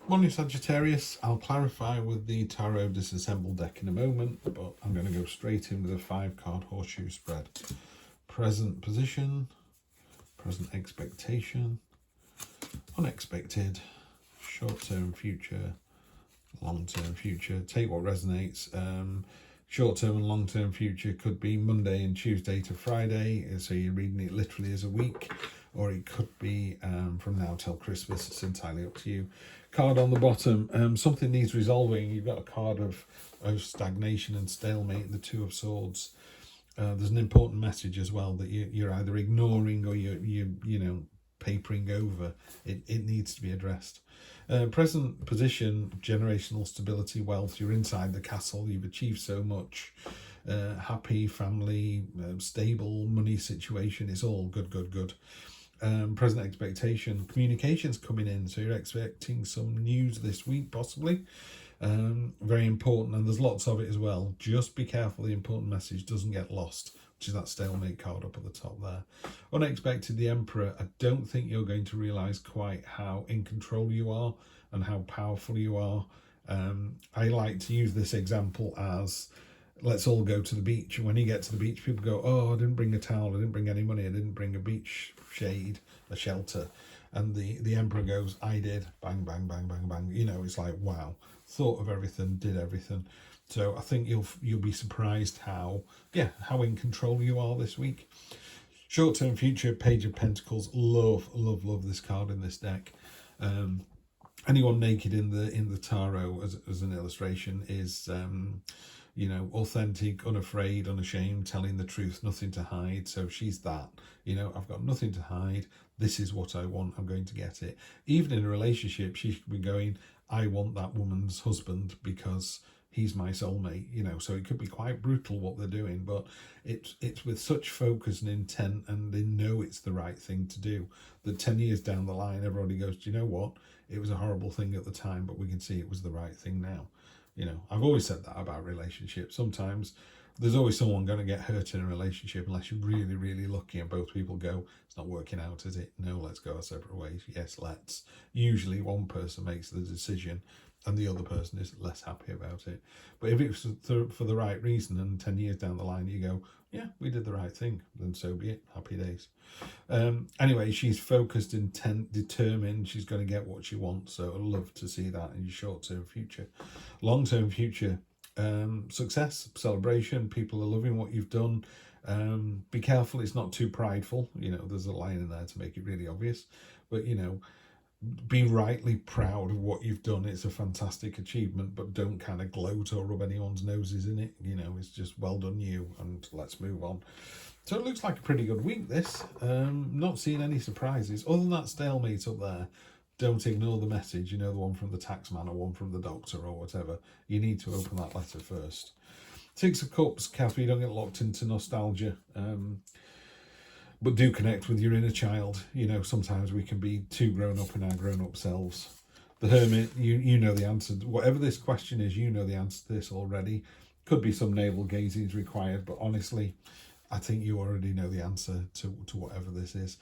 Morning Sagittarius. I'll clarify with the Tarot disassembled deck in a moment, but I'm going to go straight in with a 5-card horseshoe spread. Present position, present expectation, unexpected, short-term future, long-term future. Take what resonates. Short-term and long-term future could be Monday and Tuesday to Friday, so you're reading it literally as a week, or it could be from now till Christmas. It's entirely up to you. Card on the bottom, something needs resolving. You've got a card of stagnation and stalemate, the Two of Swords. There's an important message as well that you're either ignoring or you're papering over. It needs to be addressed. Present position, generational stability, wealth. You're inside the castle. You've achieved so much. Happy family, stable money situation. It's all good. Present expectation, communications coming in, so you're expecting some news this week possibly. Very important, and there's lots of it as well. Just be careful the important message doesn't get lost, which is that stalemate card up at the top there. Unexpected, the Emperor. I don't think you're going to realize quite how in control you are and how powerful you are. I like to use this example as, let's all go to the beach. And when you get to the beach, people go, oh, I didn't bring a towel, I didn't bring any money, I didn't bring a beach shade, a shelter. And the Emperor goes, I did, bang, bang, bang, bang, bang. You know, it's like, wow, thought of everything, did everything. So I think you'll be surprised how in control you are this week. Short-term future, Page of Pentacles. Love this card in this deck. Anyone naked in the tarot as an illustration is authentic, unafraid, unashamed, telling the truth, nothing to hide. So she's that, I've got nothing to hide. This is what I want. I'm going to get it. Even in a relationship, she could be going, I want that woman's husband because he's my soulmate, so it could be quite brutal what they're doing, but it's with such focus and intent, and they know it's the right thing to do, that 10 years down the line, everybody goes, do you know what? It was a horrible thing at the time, but we can see it was the right thing now. I've always said that about relationships. Sometimes there's always someone going to get hurt in a relationship unless you're really lucky and both people go, it's not working out, is it? No, let's go our separate ways. Yes, let's. Usually one person makes the decision and the other person is less happy about it. But if it's for the right reason and 10 years down the line you go, yeah, we did the right thing, then so be it. Happy days. Anyway, she's focused, intent, determined. She's going to get what she wants. So I'd love to see that in your short-term future. Long-term future, success, celebration. People are loving what you've done. Be careful it's not too prideful. There's a line in there to make it really obvious. But, be rightly proud of what you've done. It's a fantastic achievement, but don't kind of gloat or rub anyone's noses in it. It's just well done you, and let's move on. So it looks like a pretty good week, this. Not seeing any surprises other than that stalemate up there. Don't ignore the message, the one from the taxman or one from the doctor or whatever. You need to open that letter first. Six of Cups, careful you don't get locked into nostalgia. But do connect with your inner child. Sometimes we can be too grown up in our grown up selves. The Hermit, you know the answer. Whatever this question is, you know the answer to this already. Could be some navel gazing is required, but honestly, I think you already know the answer to whatever this is.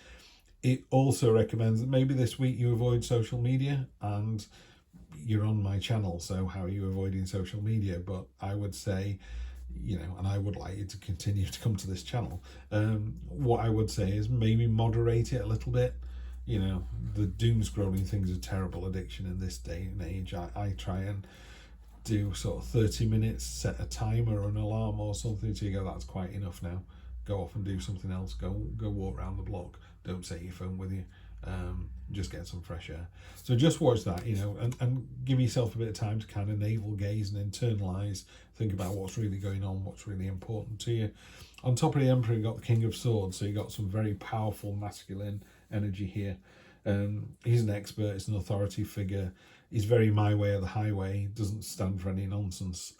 It also recommends that maybe this week you avoid social media, and you're on my channel, so how are you avoiding social media? But I would say, and I would like you to continue to come to this channel. What I would say is maybe moderate it a little bit. The doom scrolling thing's a terrible addiction in this day and age. I try and do sort of 30 minutes, set a timer or an alarm or something, so you go, that's quite enough now. Go off and do something else. Go walk around the block. Don't take your phone with you. Just get some fresh air. So just watch that, and give yourself a bit of time to kind of navel gaze and internalize, think about what's really going on, what's really important to you. On top of the Emperor, you've got the King of Swords, so you've got some very powerful masculine energy here. He's an expert, he's an authority figure. He's very my way or the highway, doesn't stand for any nonsense.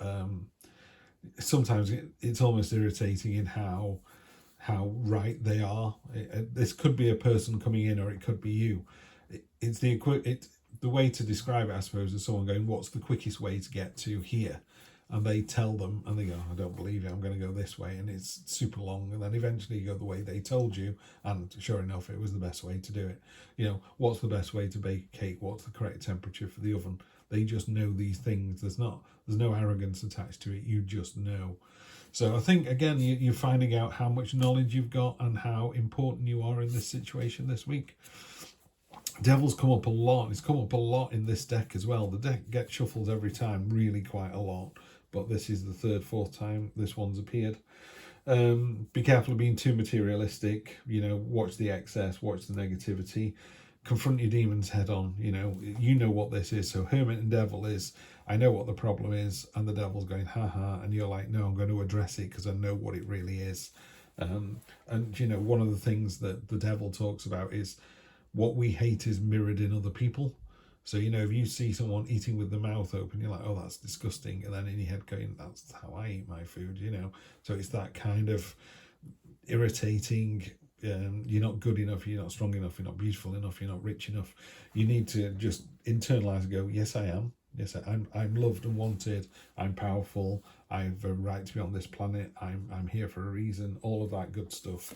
Sometimes it's almost irritating in how right they are. This could be a person coming in, or it could be you. It's the way to describe it, I suppose, is someone going, what's the quickest way to get to here? and they tell them, and they go, I don't believe it, I'm going to go this way, and it's super long, and then eventually you go the way they told you, and sure enough, it was the best way to do it. You know, what's the best way to bake a cake? What's the correct temperature for the oven? They just know these things. There's no arrogance attached to it. You just know. So I think, again, you're finding out how much knowledge you've got and how important you are in this situation this week. Devil's come up a lot. It's come up a lot in this deck as well. The deck gets shuffled every time, really quite a lot. But this is the third, fourth time this one's appeared. Be careful of being too materialistic. You know, watch the excess, watch the negativity. Confront your demons head on. You know what this is. So Hermit and Devil is, I know what the problem is, and the Devil's going, haha, and you're like, no, I'm going to address it because I know what it really is. And you know, one of the things that the Devil talks about is what we hate is mirrored in other people. So, you know, if you see someone eating with the mouth open, you're like, oh, that's disgusting. And then in your head going, that's how I eat my food, you know. So it's that kind of irritating, you're not good enough, you're not strong enough, you're not beautiful enough, you're not rich enough. You need to just internalize and go, yes, I am. Yes, I'm loved and wanted. I'm powerful. I have a right to be on this planet. I'm here for a reason. All of that good stuff.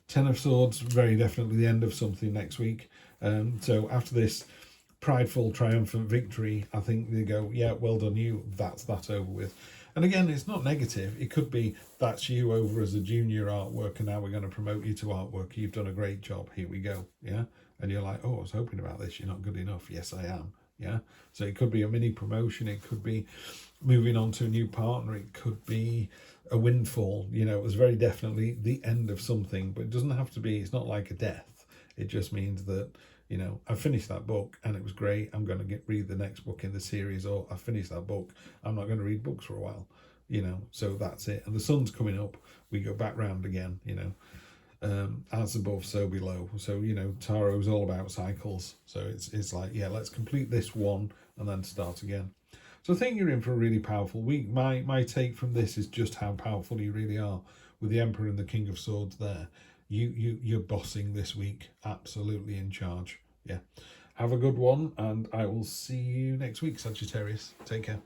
Ten of Swords, very definitely the end of something next week. So after this prideful, triumphant victory, I think they go, yeah, well done you. That's that over with. And again, it's not negative. It could be that's you over as a junior artwork, and now we're going to promote you to artwork. You've done a great job. Here we go. Yeah. And you're like, oh, I was hoping about this. You're not good enough. Yes, I am. Yeah. So it could be a mini promotion. It could be moving on to a new partner. It could be a windfall. You know, it was very definitely the end of something, but it doesn't have to be. It's not like a death. It just means that, you know, I finished that book and it was great. I'm going to read the next book in the series, or I finished that book. I'm not going to read books for a while, you know, so that's it. And the sun's coming up. We go back round again, you know. As above, so below. So, you know, tarot is all about cycles. So it's like, yeah, let's complete this one and then start again. So I think you're in for a really powerful week. My take from this is just how powerful you really are. With the Emperor and the King of Swords there, you're bossing this week, absolutely in charge. Yeah. Have a good one, and I will see you next week, Sagittarius. Take care.